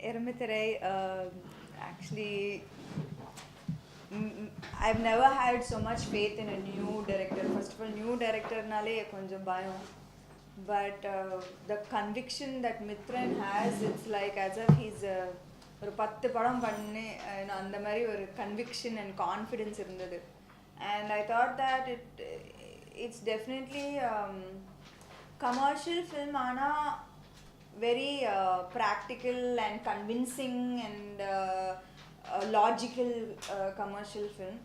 Irumputhirai, actually, I've never had so much faith in a new director. First of all, new director nale konjam bayam. But the conviction that Mithran has, it's like as if he's ஒரு 10 படம் பண்ணி அந்த மாதிரி ஒரு conviction and confidence இருந்தது. And I thought that it's definitely commercial film ஆனா very practical and convincing and logical commercial film.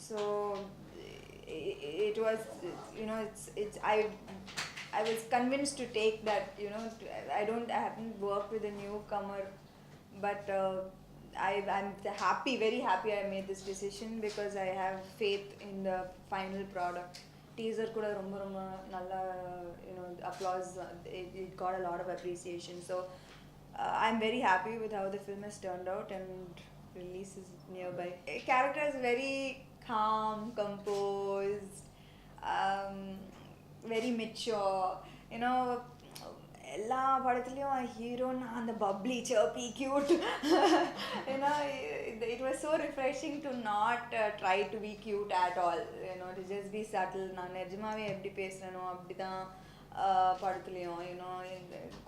So it was, I was convinced to take that. I haven't worked with a newcomer, but I'm happy, very happy I made this decision because I have faith in the final product. Teaser kuda romba romba nalla, applause. It got a lot of appreciation. So I'm very happy with how the film has turned out, and release is nearby. Character is very calm, composed, very mature. எல்லா படத்துலையும் hero அந்த bubbly சர்பி cute. It was so refreshing to not try to be cute at all, to just be subtle. நான் நிஜமாவே எப்படி பேசுறேனோ அப்படிதான் படத்துலையும்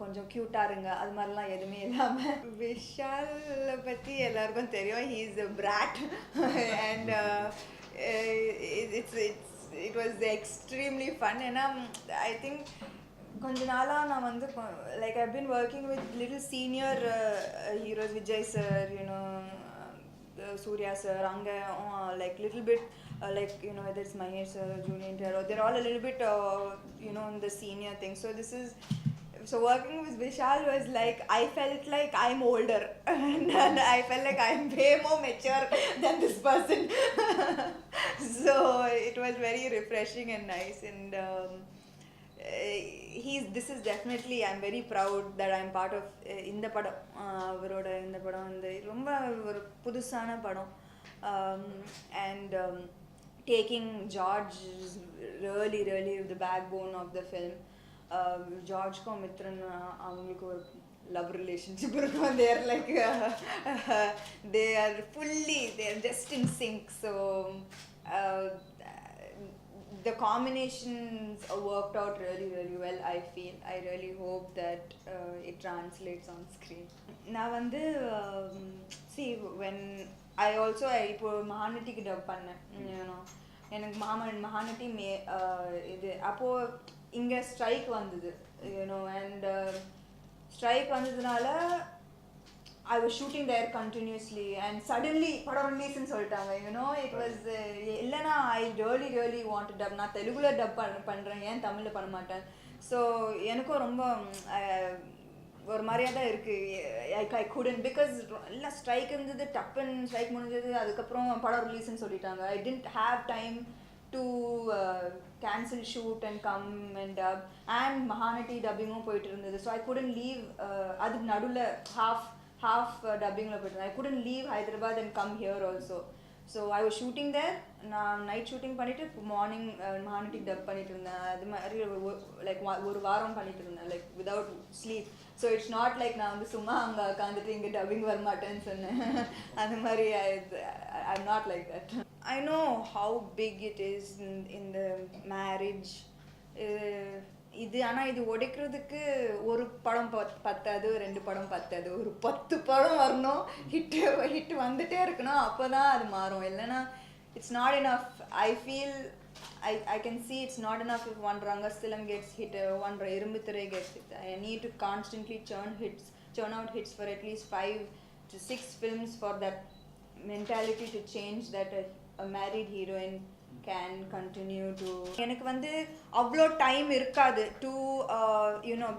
கொஞ்சம் க்யூட்டாக இருங்க அது மாதிரிலாம் எதுவுமே இல்லாமல். விஷால் பற்றி எல்லாருக்கும் தெரியும், he is a brat. And it was extremely fun. And I think கொஞ்ச நாளா நான் வந்து like I've been working with little senior heroes, Vijay sir, Surya sir, Anga, like little bit like whether it's Mahesh sir or Julian Terro, they're all a little bit in the senior thing. So working with Vishal was like, I felt like I'm older and I felt like I'm way more mature than this person. So it was very refreshing and nice. And this is definitely, I'm very proud that I'm part of இந்த படம். அவரோட இந்த படம் வந்து ரொம்ப ஒரு புதுசான படம். And taking George is really the backbone of the film. ஜார்ஜ்க்கும் Mithran அவங்களுக்கு ஒரு love relationship இருக்கும். They are like they are just in sync. So the combinations worked out really well. I feel, I really hope that it translates on screen. நான் வந்து see when I இப்போ மகாநட்டிக்கு dub பண்ணேன். எனக்கு மகாநட்டி இது அப்போ இங்க strike வந்தது, and ஸ்ட்ரைக் வந்ததுனால I was shooting there continuously, and suddenly படம் ரிலீஸ்னு சொல்லிட்டாங்க. It was இல்லைனா I really wanted dub. நான் தெலுங்குல டப் பண்ணுறேன், ஏன் தமிழில் பண்ண மாட்டேன். ஸோ எனக்கும் ரொம்ப ஒரு மாதிரியாக தான் இருக்குது. I couldn't because எல்லாம் ஸ்ட்ரைக் இருந்தது, டப்புன்னு ஸ்ட்ரைக் முடிஞ்சது, அதுக்கப்புறம் படம் ரிலீஸ்னு சொல்லிட்டாங்க. I didn't have time to cancel shoot and come and dub, and Mahanati டப்பிங்கும் போயிட்டு இருந்தது. So I couldn't leave. அதுக்கு நடுவில் half dubbing la poitu. I couldn't leave Hyderabad and come here also. So I was shooting there, night shooting பண்ணிட்டு morning Mahanati dub பண்ணிட்டு இருந்தேன். அது மாதிரி like ஒரு வாரம் பண்ணிட்டு இருந்தேன், like without sleep. So it's not like நான் வந்து சும்மா அங்கே உட்காந்துட்டு இங்கே டப்பிங் வர மாட்டேன்னு சொன்னேன். அந்த மாதிரி I'm not like that. I know how big it is in the marriage. இது ஆனால் இது உடைக்கிறதுக்கு ஒரு படம் பத்தாது, 2 படம் பத்தாது, ஒரு 10 படம் வரணும், ஹிட் வந்துட்டே இருக்கணும், அப்போ தான் அது மாறும். இல்லைன்னா it's not enough. I feel I can see it's not enough if one Rangastilam gets hit, one Irumputhirai gets hit. I need to constantly churn out hits for at least 5 to 6 films for that mentality to change, that a married heroine can continue to. எனக்கு வந்து அவ்வளோ time இருக்காது to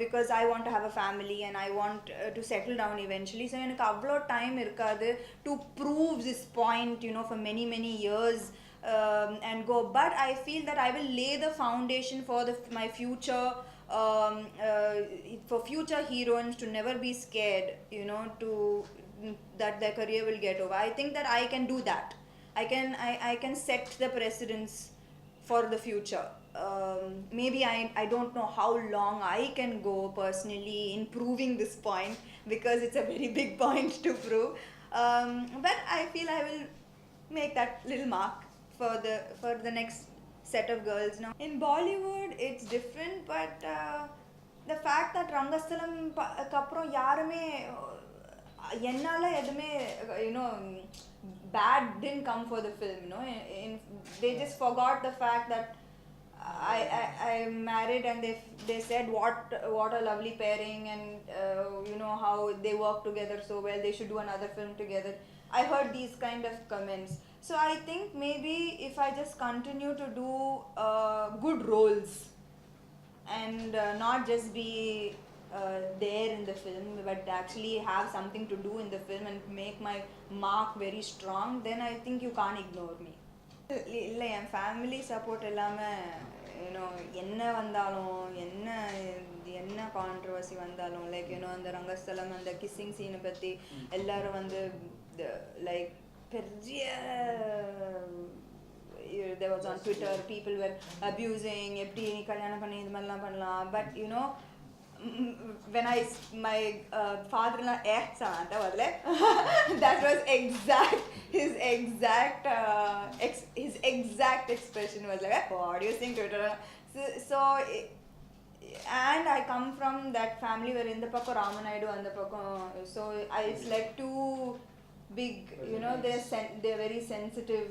because I want to have a family and I want to settle down eventually. So எனக்கு அவ்வளோ time இருக்காது to prove this point for many years and go. But I feel that I will lay the foundation for my future, for future heroines to never be scared, to that their career will get over. I think that I can do that. I can set the precedence for the future. Maybe I don't know how long I can go personally in proving this point, because it's a very big point to prove. But I feel I will make that little mark for the next set of girls now. In Bollywood, it's different, but the fact that Rangasthalam kapro yarume ennala edume bad didn't come for the film, they just forgot the fact that I married, and they said what a lovely pairing, and how they work together so well, they should do another film together. I heard these kind of comments. So I think maybe if I just continue to do good roles and not just be there in the film, but actually have something to do in the film and make my mark very strong, then I think you can't ignore me. இல்லை என் family support இல்லாமல் என்ன வந்தாலும் என்ன controversy வந்தாலும் like அந்த ரங்கஸ்தலம் அந்த kissing சீனை பற்றி எல்லாரும் வந்து லைக் பெரிய there was on Twitter, people were abusing எப்படி நீ கல்யாணம் பண்ணி இது மாதிரிலாம் பண்ணலாம். But when my father-in-law Samantha was like that was his exact expression was like, what do you think Twitter? So and I come from that family where in the pakko Ramanaidu and the pakko, so it's like too big, they're very sensitive,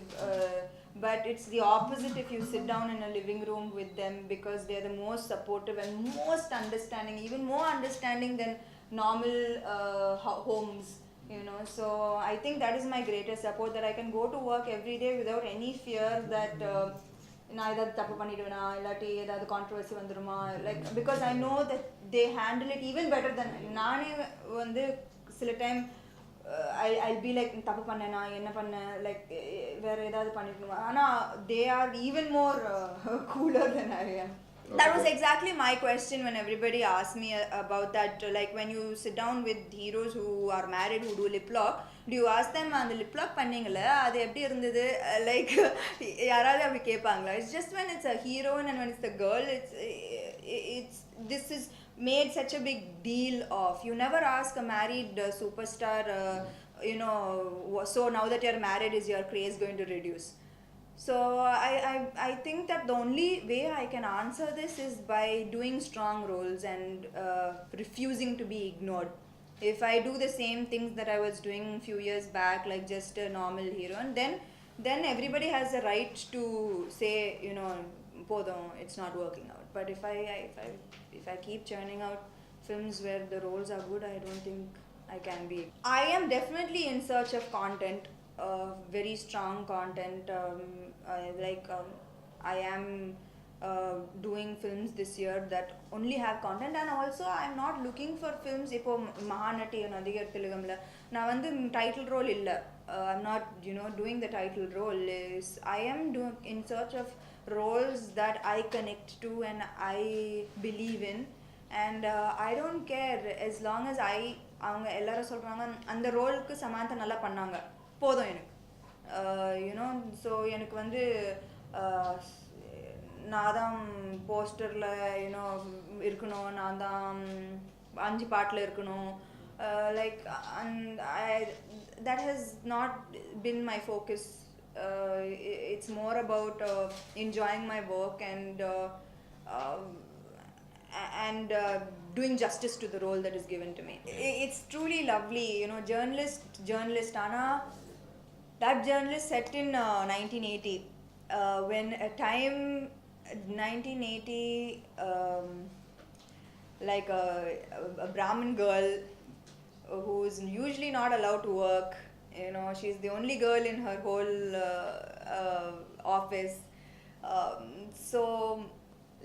but it's the opposite if you sit down in a living room with them, because they're the most supportive and most understanding, even more understanding than normal homes, so I think that is my greatest support, that I can go to work every day without any fear that நான் ஏதாவது தப்பு பண்ணிடுவேனா இல்லாட்டி ஏதாவது controversy வந்துருமா, like because I know that they handle it even better than நானே வந்து சில time I'll be like தப்பு பண்ணேனா என்ன பண்ணேன் லைக் வேற ஏதாவது பண்ணிடணுமா, ஆனால் they are even more cooler than I am. That was exactly my question when everybody asked me about that, like when you sit down with heroes who are married who do lip lock, do you ask them அந்த lip lock பண்ணீங்களே அது எப்படி இருந்தது, like யாராவது அப்படி கேட்பாங்களா? It's just when it's a heroine and when it's the girl, it's this is made such a big deal of. You never ask a married superstar, so now that you're married, is your craze going to reduce? So I think that the only way I can answer this is by doing strong roles and refusing to be ignored. If I do the same things that I was doing a few years back, like just a normal hero, then everybody has the right to say, podum, it's not working out. But if I keep churning out films where the roles are good, I don't think I can be. I am definitely in search of content, very strong content. I am doing films this year that only have content, and also I'm not looking for films ipo mahanati nadigar telugamla na vandu title role illa, I'm not doing the title role. I am in search of roles that I connect to and I believe in, and I don't care as long as அவங்க எல்லாரும் சொல்றாங்க அந்த ரோலுக்கு சமந்தா நல்லா பண்ணாங்க போதும் எனக்கு, so எனக்கு வந்து நான் தான் போஸ்டரில் இருக்கணும், நான் தான் 5 பாட்டில் இருக்கணும், like and that has not been my focus. It's more about enjoying my work and doing justice to the role that is given to me. It's truly lovely, journalist Anna, that journalist set in 1980, when a time 1980, like a Brahmin girl who's usually not allowed to work, she's the only girl in her whole office, so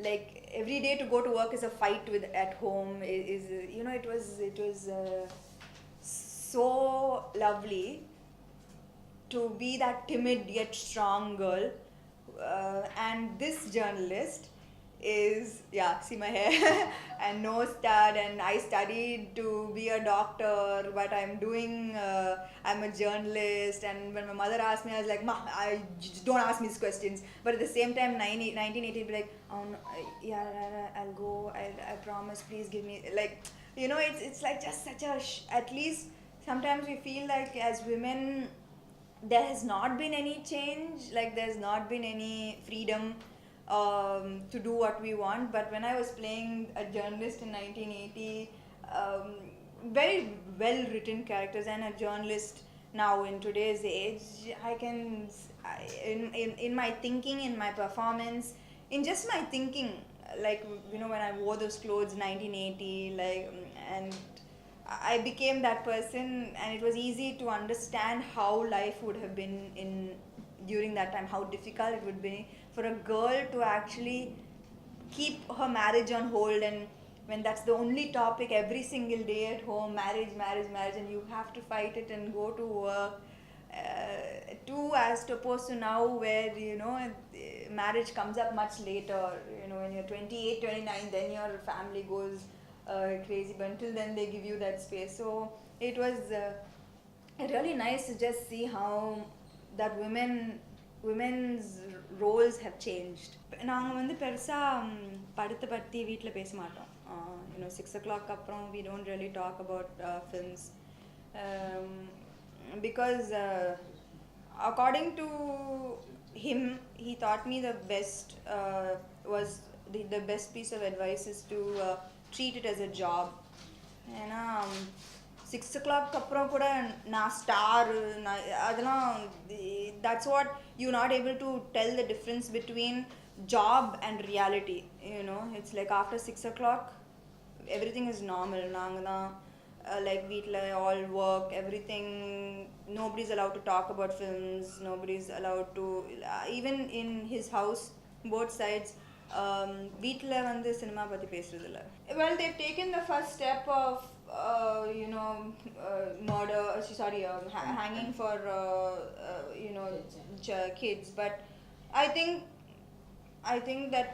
like every day to go to work is a fight with at home, it was so lovely to be that timid yet strong girl, and this journalist is, yeah, see my hair and no stud, and I studied to be a doctor, but I'm a journalist. And when my mother asked me, I was like, Ma, don't ask me these questions. But at the same time, 1980 be like, oh no, yeah, I'll go, I promise, please give me, like, it's like just such a at least sometimes we feel like as women there has not been any change, like there's not been any freedom to do what we want. But when I was playing a journalist in 1980, very well written characters, and a journalist now in today's age, in my thinking, in my performance, in just my thinking, like when I wore those clothes 1980, like, and I became that person, and it was easy to understand how life would have been in during that time, how difficult it would be for a girl to actually keep her marriage on hold, and when that's the only topic every single day at home, marriage, marriage, marriage, and you have to fight it and go to work. Too, as opposed to now, where marriage comes up much later. When you're 28, 29, then your family goes crazy, but until then they give you that space. So it was really nice to just see how that women's roles have changed. நாங்கள் வந்து பெருசாக படத்தை பற்றி வீட்டில் பேச மாட்டோம். 6 o'clock அப்புறம் we don't really talk about films, because according to him, he taught me the best was the best piece of advice is to treat it as a job. ஏன்னா 6 o'clock அப்புறம் கூட நான் ஸ்டார் அதெல்லாம், that's what you're not able to tell the difference between job and reality. It's like after 6 o'clock everything is normal. நாங்கள் தான் like வீட்டில் all work, everything, nobody's allowed to talk about films, nobody's allowed to, even in his house, both sides, வீட்டில் வந்து cinema பற்றி பேசுறதில்ல. Well, they've taken the first step of murder, sorry, hanging for kids, but I think that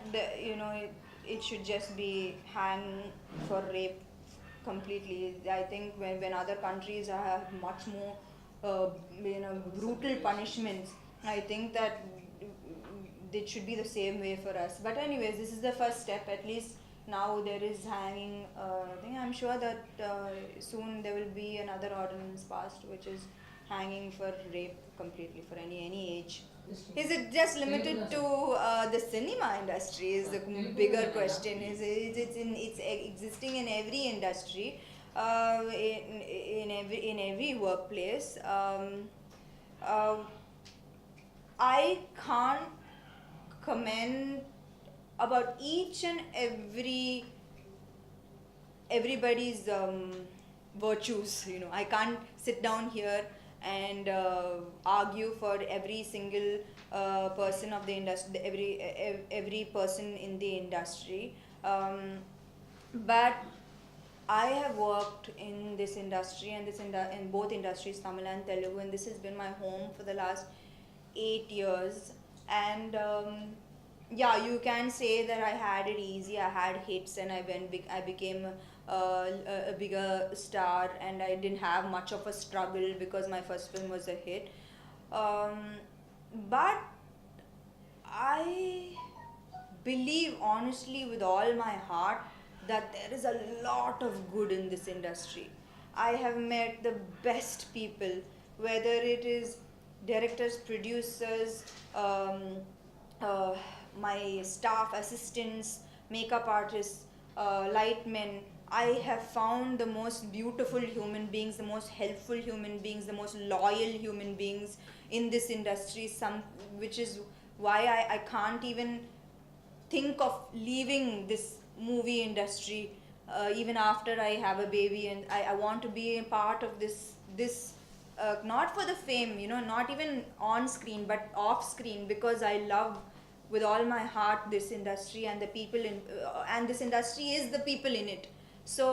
it should just be hang for rape completely. I think when other countries have much more brutal punishments, I think that it should be the same way for us. But anyways, this is the first step. At least now there is hanging thing. I'm sure that soon there will be another ordinance passed which is hanging for rape completely for any age. Is it just limited to the cinema industry is the bigger question. It's existing in every industry, in every workplace. I can't comment about each and everybody's virtues. I can't sit down here and argue for every single person of the industry, every person in the industry, but I have worked in this industry and in both industries, Tamil and Telugu, and this has been my home for the last 8 years. And yeah, you can say that I had it easy. I had hits, and I became a bigger star, and I didn't have much of a struggle because my first film was a hit. But I believe honestly with all my heart that there is a lot of good in this industry. I have met the best people, whether it is directors, producers, my staff, assistants, makeup artists, lightmen. I have found the most beautiful human beings, the most helpful human beings, the most loyal human beings in this industry, which is why I can't even think of leaving this movie industry even after I have a baby. And I want to be a part of this not for the fame, not even on screen, but off screen, because I love with all my heart this industry and the people in and this industry is the people in it. So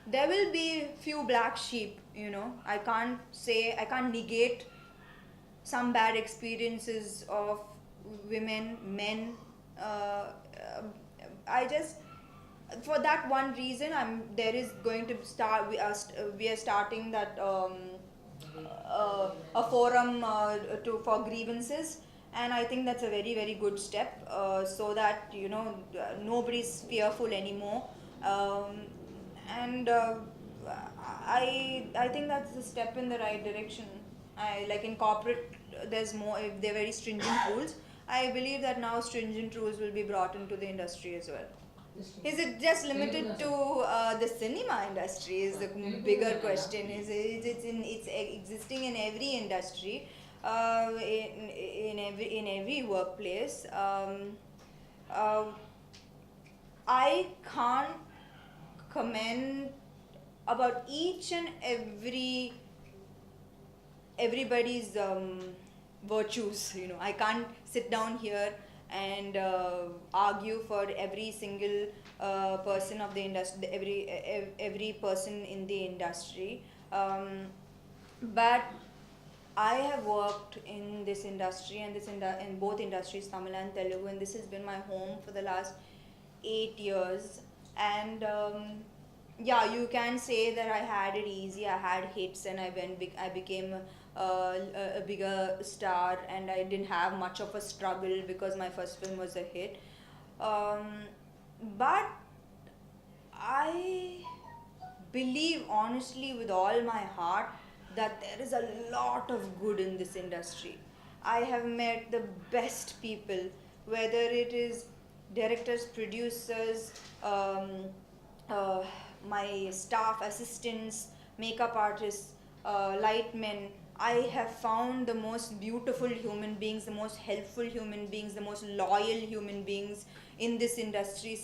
there will be few black sheep. I can't negate some bad experiences of women, men, I just, for that one reason, there is going to start, we are starting that a forum for grievances, and I think that's a very very good step, so that nobody's fearful anymore. um, and I think that's a step in the right direction. I like in corporate, there's more, if they're very stringent rules. I believe that now stringent rules will be brought into the industry as well. Is it just limited to the cinema industry? Is the bigger question. It's existing in every industry, in every workplace. Uh, I can't comment about each and everybody's virtues. I can't sit down here and argue for every single person of the industry, every person in the industry. But I have worked in this industry, and in both industries, Tamil and Telugu, and this has been my home for the last 8 years. And yeah, you can say that I had it easy. I had hits, and I became a bigger star, and I didn't have much of a struggle because my first film was a hit. Um, but I believe honestly with all my heart that there is a lot of good in this industry. I have met the best people, whether it is directors, producers, um, uh, my staff assistants, makeup artists, lightmen. I have found the most beautiful human beings, the most helpful human beings, the most loyal human beings in this industry.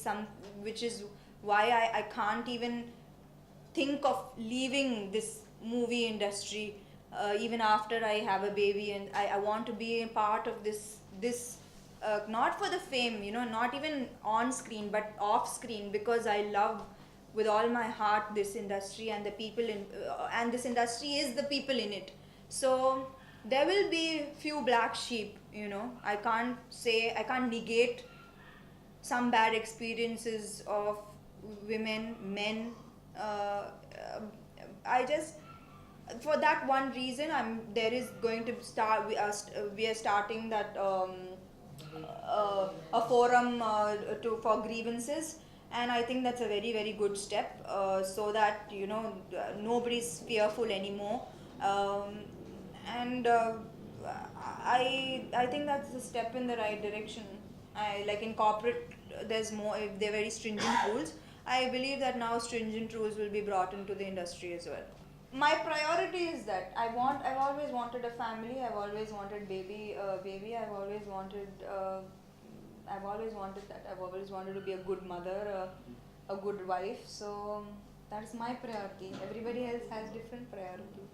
Which is why I can't even think of leaving this movie industry, even after I have a baby, and I want to be a part of this not for the fame, not even on screen but off screen, because I love with all my heart this industry and the people and this industry is the people in it. So there will be few black sheep. I can't negate some bad experiences of women, men. Uh, I just, for that one reason, there is going to start. We are starting that a forum for grievances, and I think that's a very very good step, so that nobody's fearful anymore. Um, and I think that's a step in the right direction. I like in corporate, there's more, if they're very stringent rules. I believe that now stringent rules will be brought into the industry as well. My priority is that I've always wanted a family. I've always wanted baby. I've always wanted that. I've always wanted to be a good mother, a good wife. So that's my priority. Everybody else has different priorities.